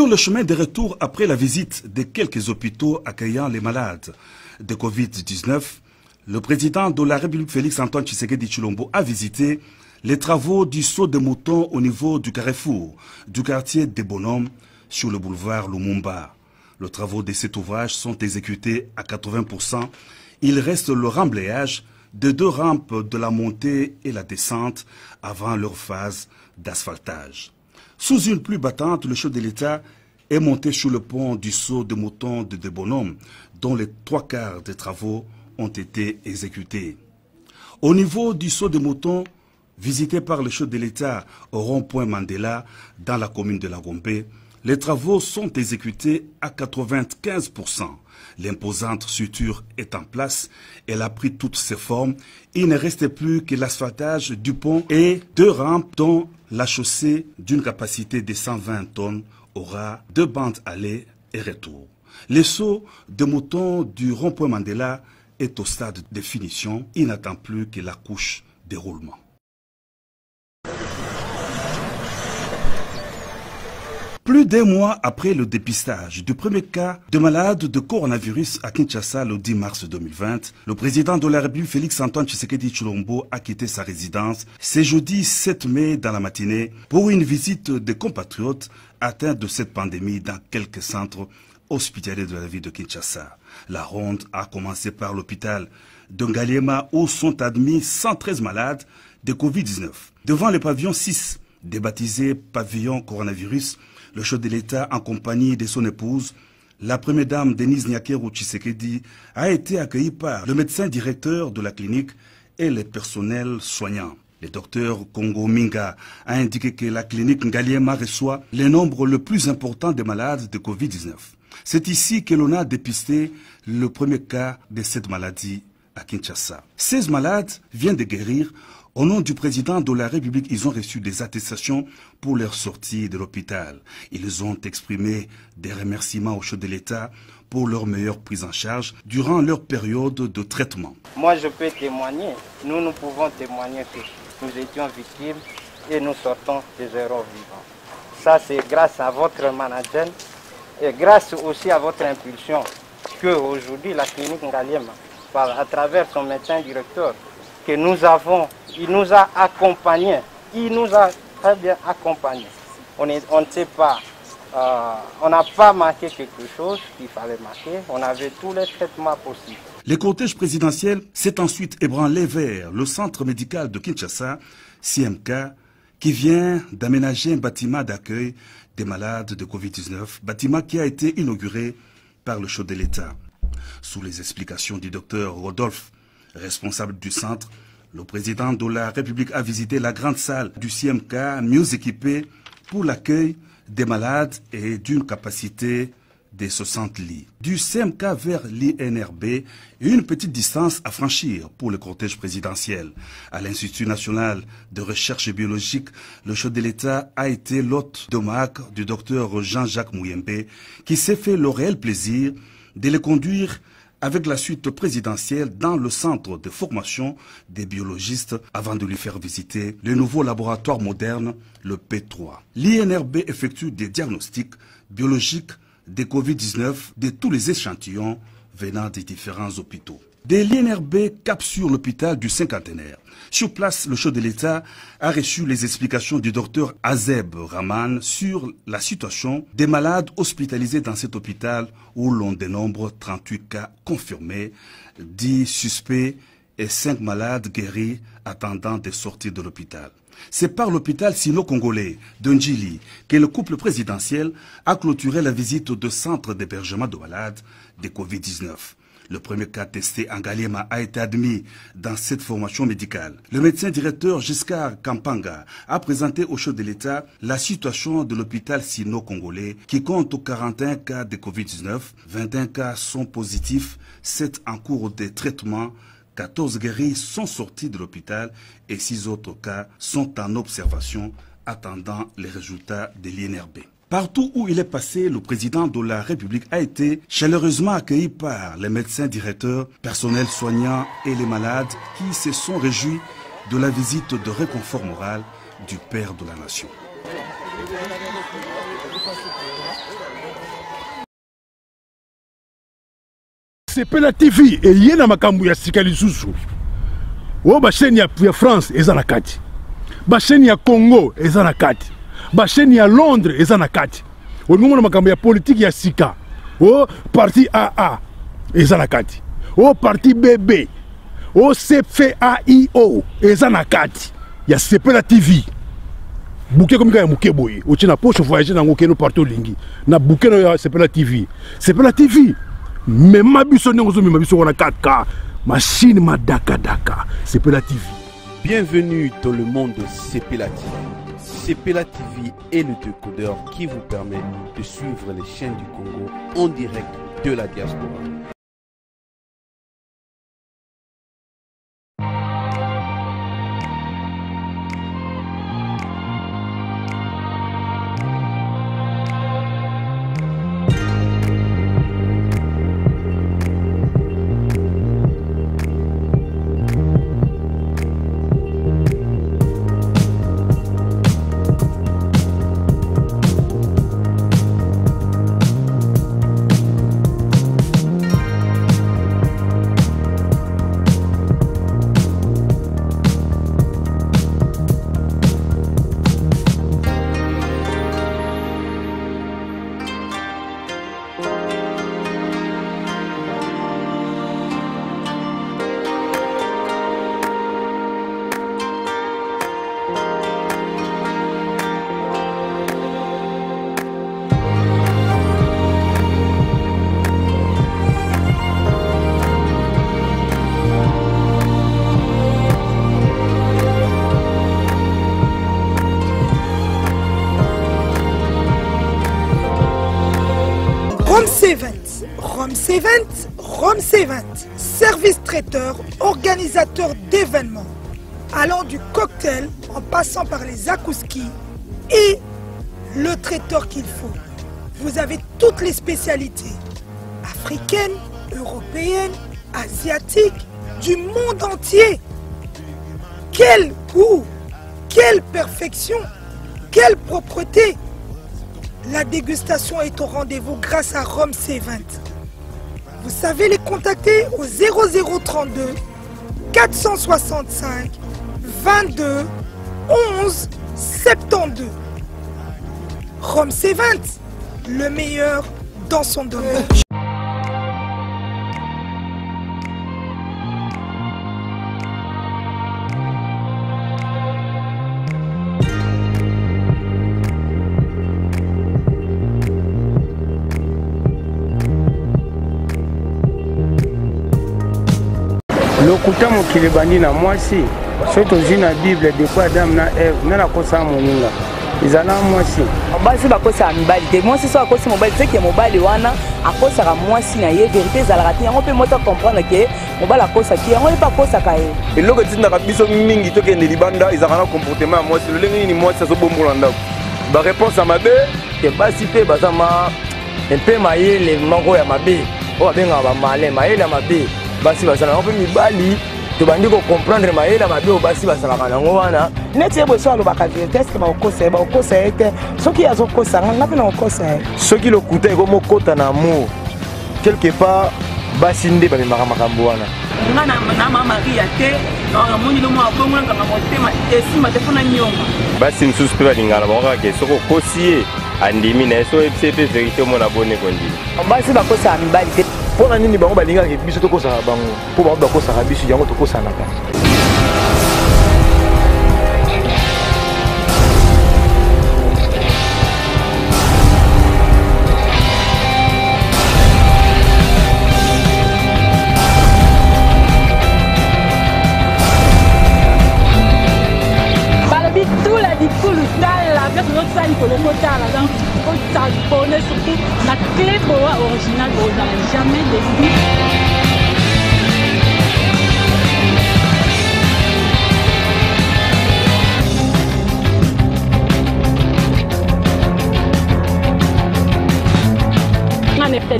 Sur le chemin de retour après la visite de quelques hôpitaux accueillant les malades de Covid-19, le président de la République Félix-Antoine Tshisekedi Tshilombo a visité les travaux du saut de mouton au niveau du carrefour du quartier des Bonhommes sur le boulevard Lumumba. Les travaux de cet ouvrage sont exécutés à 80%. Il reste le remblayage de 2 rampes de la montée et la descente avant leur phase d'asphaltage. Sous une pluie battante, le chef de l'État est monté sur le pont du saut de mouton de Bonhommes, dont les 3/4 des travaux ont été exécutés. Au niveau du saut de mouton, visité par le chef de l'État au rond-point Mandela, dans la commune de La Gombe, les travaux sont exécutés à 95%. L'imposante structure est en place, elle a pris toutes ses formes. Il ne restait plus que l'asphaltage du pont et 2 rampes dont la chaussée d'une capacité de 120 tonnes aura 2 bandes aller et retour. Le saut de mouton du rond-point Mandela est au stade de finition. Il n'attend plus que la couche de roulement. Plus d'1 mois après le dépistage du premier cas de malade de coronavirus à Kinshasa le 10 mars 2020, le président de la République Félix-Antoine Tshisekedi Tshilombo a quitté sa résidence ce jeudi 7 mai dans la matinée pour une visite des compatriotes atteints de cette pandémie dans quelques centres hospitaliers de la ville de Kinshasa. La ronde a commencé par l'hôpital de Ngaliema où sont admis 113 malades de Covid-19. Devant le pavillon 6, débaptisé pavillon coronavirus, le chef de l'État, en compagnie de son épouse, la première dame Denise Nyakeru Tshisekedi, a été accueillie par le médecin directeur de la clinique et le personnel soignant. Le docteur Congo Minga a indiqué que la clinique Ngaliema reçoit le nombre le plus important de malades de Covid-19. C'est ici que l'on a dépisté le premier cas de cette maladie à Kinshasa. 16 malades viennent de guérir. Au nom du président de la République, ils ont reçu des attestations pour leur sortie de l'hôpital. Ils ont exprimé des remerciements au chef de l'État pour leur meilleure prise en charge durant leur période de traitement. Moi, je peux témoigner. Nous pouvons témoigner que nous étions victimes et nous sortons des héros vivants. Ça, c'est grâce à votre manager et grâce aussi à votre impulsion qu'aujourd'hui, la clinique Ngaliema, à travers son médecin directeur, que il nous a accompagnés, il nous a très bien accompagnés. On ne sait pas, on n'a pas manqué quelque chose qu'il fallait marquer, on avait tous les traitements possibles. Le cortège présidentiel s'est ensuite ébranlé vers le centre médical de Kinshasa, CMK, qui vient d'aménager un bâtiment d'accueil des malades de Covid-19, bâtiment qui a été inauguré par le chef de l'État. Sous les explications du docteur Rodolphe, responsable du centre, le président de la République a visité la grande salle du CMK, mieux équipée pour l'accueil des malades et d'une capacité de 60 lits. Du CMK vers l'INRB, une petite distance à franchir pour le cortège présidentiel. À l'Institut national de recherche biologique, le chef de l'État a été l'hôte de marque du docteur Jean-Jacques Mouyembe, qui s'est fait le réel plaisir de le conduire avec la suite présidentielle dans le centre de formation des biologistes avant de lui faire visiter le nouveau laboratoire moderne, le P3. L'INRB effectue des diagnostics biologiques de Covid-19 de tous les échantillons venant des différents hôpitaux. De l'INRB cap sur l'hôpital du Cinquantenaire. Sur place, le chef de l'État a reçu les explications du docteur Azeb Rahman sur la situation des malades hospitalisés dans cet hôpital où l'on dénombre 38 cas confirmés, 10 suspects et 5 malades guéris attendant de sortir de l'hôpital. C'est par l'hôpital sino-congolais de Ndjili que le couple présidentiel a clôturé la visite de centre d'hébergement de malades de Covid-19. Le premier cas testé en Ngaliema a été admis dans cette formation médicale. Le médecin directeur Giscard Kampanga a présenté au chef de l'État la situation de l'hôpital sino-congolais qui compte 41 cas de Covid-19, 21 cas sont positifs, 7 en cours de traitement, 14 guéris sont sortis de l'hôpital et 6 autres cas sont en observation attendant les résultats de l'INRB. Partout où il est passé, le président de la République a été chaleureusement accueilli par les médecins directeurs, personnel soignant et les malades qui se sont réjouis de la visite de réconfort moral du Père de la Nation. Sepela TV et yena makambu ya sika lisusu. O ba chaîne ya France eza na kati. Ba chaîne ya Congo eza na kati. Ba chaîne ya Londres eza na kati. O ngomona makambu ya politique ya sika. O parti AA eza na kati. O parti BB. O CFAIO eza na kati. Ya Sepela TV. Bouquet comme ya muke boye. O tina poche voyager na ngokeno partout lingi. Na bouquet no ya Sepela TV. Sepela TV. Mais ma biso n'engozo mais ma biso on a 4K machine ma daka Sepela TV. Bienvenue dans le monde de Sepela TV. Sepela TV est le décodeur qui vous permet de suivre les chaînes du Congo en direct de la diaspora. Rome C20, service traiteur, organisateur d'événements, allant du cocktail en passant par les akouskis et le traiteur qu'il faut. Vous avez toutes les spécialités africaines, européennes, asiatiques, du monde entier. Quel goût, quelle perfection, quelle propreté. La dégustation est au rendez-vous grâce à Rome C20. Vous savez les contacter au 0032 465 22 11 72. Rome C20, le meilleur dans son domaine. Lokuta mokili bandi na mwasi soto zina Bible depuis Adam na Eve na kosa moninga izala mwasi basi bakosa mibali te mwasi so akosi mobali te ke mobali wana akosaka mwasi na ye vérité ezalaka te yango mpe moto comprendre ke mobali akosa ki yango epa akosaka ye eloko etindaka biso mingi tokende libanda ezalaka na comportement ya mwasi lolenge nini mwasi azobombola ndako baréponse ya mabe ke basi mpe baza mpe mayele moko ya mabe oyo babengaka bamale mayele ya mabe basi basalaka mpe mibali tobandi comprendre mayele mabe oyo basi basalaka nango wana neti ye boso alobaka vérité eske bakokosa ye te soki azokosanga nga mpe na kokosa ye soki lokuta ekomokota na amour quelque part basi nde bamemaka makambo wana nga na mama maria te amoni lomo abongolangaka motema esima te mpona nyonga basi mosusu mpe balingana bakokake soki okosi ye andimi na ye so oyebisi ye mpe vérité omona bone kondima basi bakosaka mibali te mpona nini bango balingaka biso tokosaka bango mpo bango bakosaka biso yango tokosanaka balobi tula dikulu tala place ozosala likolo kotala donc otabone surtout la clé boa originale ozala jamais déçu.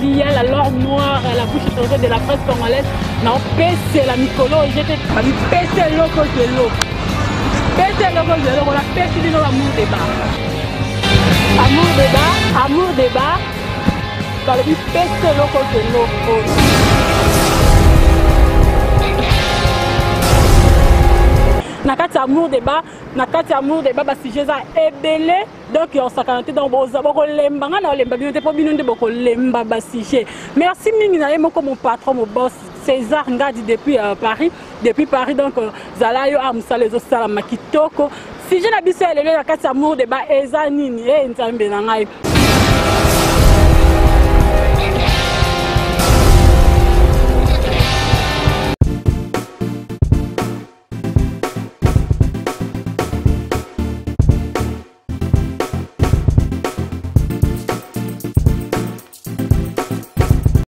Lié la langue noire, la bouche de la presse congolaise, non, pèse la micolo, j'étais pèse l'eau de l'eau. Pèse l'eau de l'eau, la pèse de l'eau à mon débat. amour débat balobi pese eloko keno na kati ya amour débat basujet eza ebele donc osakana te donc bokolemba nga na olemba bino te mpo bino nde bokolemba basujet. Merci mingi na ye moko mon patron mon boss César Ngadi depuis Paris donc zala yo amusala ezosalama kitoko sujet na biso elelo na kati ya amour débat eza nini nzambe na ngai